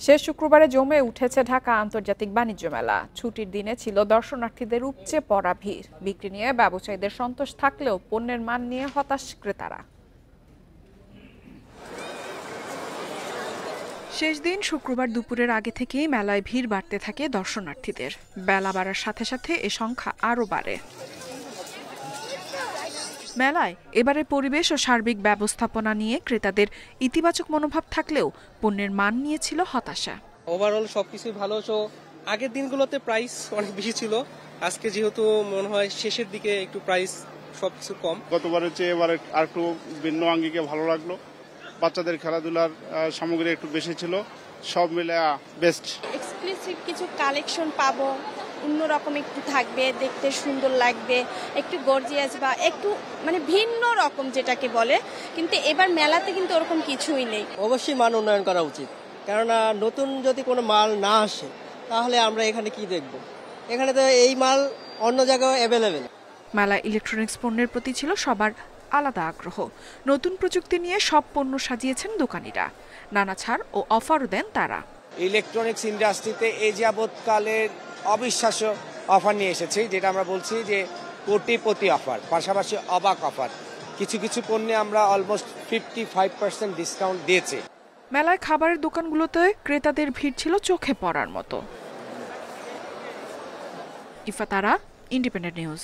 শেষ শুক্রবারে জমে উঠেছে ঢাকা আন্তর্জাতিক বাণিজ্য মেলা। ছুটির দিনে ছিল দর্শনার্থীদের উপচে পড়া ভিড়। বিক্রি নিয়ে ব্যবসায়ীদের সন্তোষ থাকলেও পণ্যের মান নিয়ে হতাশ ক্রেতারা। শেষ দিন শুক্রবার দুপুরের আগে থেকেই মেলায় ভিড় বাড়তে থাকে দর্শনার্থীদের। বেলা বাড়ার সাথে সাথে এ সংখ্যা আরও বাড়ে। মেলায় এবারে পরিবেশ ও সার্বিক ব্যবস্থাপনা নিয়ে ক্রেতাদের ইতিবাচক মনোভাব থাকলেও পণ্যের মান নিয়ে ছিল হতাশা। ওভারঅল সবকিছু ভালো। আগের দিনগুলোতে প্রাইস অনেক বেশি ছিল, আজকে যেহেতু মনে হয় শেষের দিকে একটু প্রাইস সবকিছু কম। গতবারের চেয়ে এবারে আর একটু ভিন্ন আঙ্গিকে ভালো লাগলো। বাচ্চাদের খেলাধুলার সামগ্রী একটু বেশি ছিল, সব মিলে বেস্ট। এক্সক্লুসিভ কিছু কালেকশন পাবো, অন্যরকম একটু থাকবে, দেখতে সুন্দর লাগবে, একটু গর্জিয়াস বা একটু মানে ভিন্ন রকম যেটাকে বলে। কিন্তু এবার মেলাতে কিন্তু ওরকম কিছুই নেই। অবশ্যই মান উন্নয়ন করা উচিত, কেননা নতুন যদি কোনো মাল না আসে তাহলে আমরা এখানে কি দেখব? এখানে তো এই মাল অন্য জায়গায় অ্যাভেলেবেল। মেলায় ইলেকট্রনিক্স পণ্যের প্রতি ছিল সবার আলাদা আগ্রহ। নতুন প্রযুক্তি নিয়ে সব পণ্য সাজিয়েছেন দোকানিরা। নানা ছাড় ও অফারও দেন তারা। ইলেকট্রনিক্স ইন্ডাস্ট্রিতে এই যাবৎকালের অবিশ্বাস্য অফার নিয়ে এসেছে, যেটা আমরা বলছি যে কোটিপতি অফার, পাশাপাশি অবাক অফার। কিছু কিছু পণ্যে আমরা অলমোস্ট 55% ডিসকাউন্ট দিয়েছি। মেলায় খাবারের দোকানগুলোতে ক্রেতাদের ভিড় ছিল চোখে পড়ার মতো। ইফাতারা, ইন্ডিপেন্ডেন্ট নিউজ।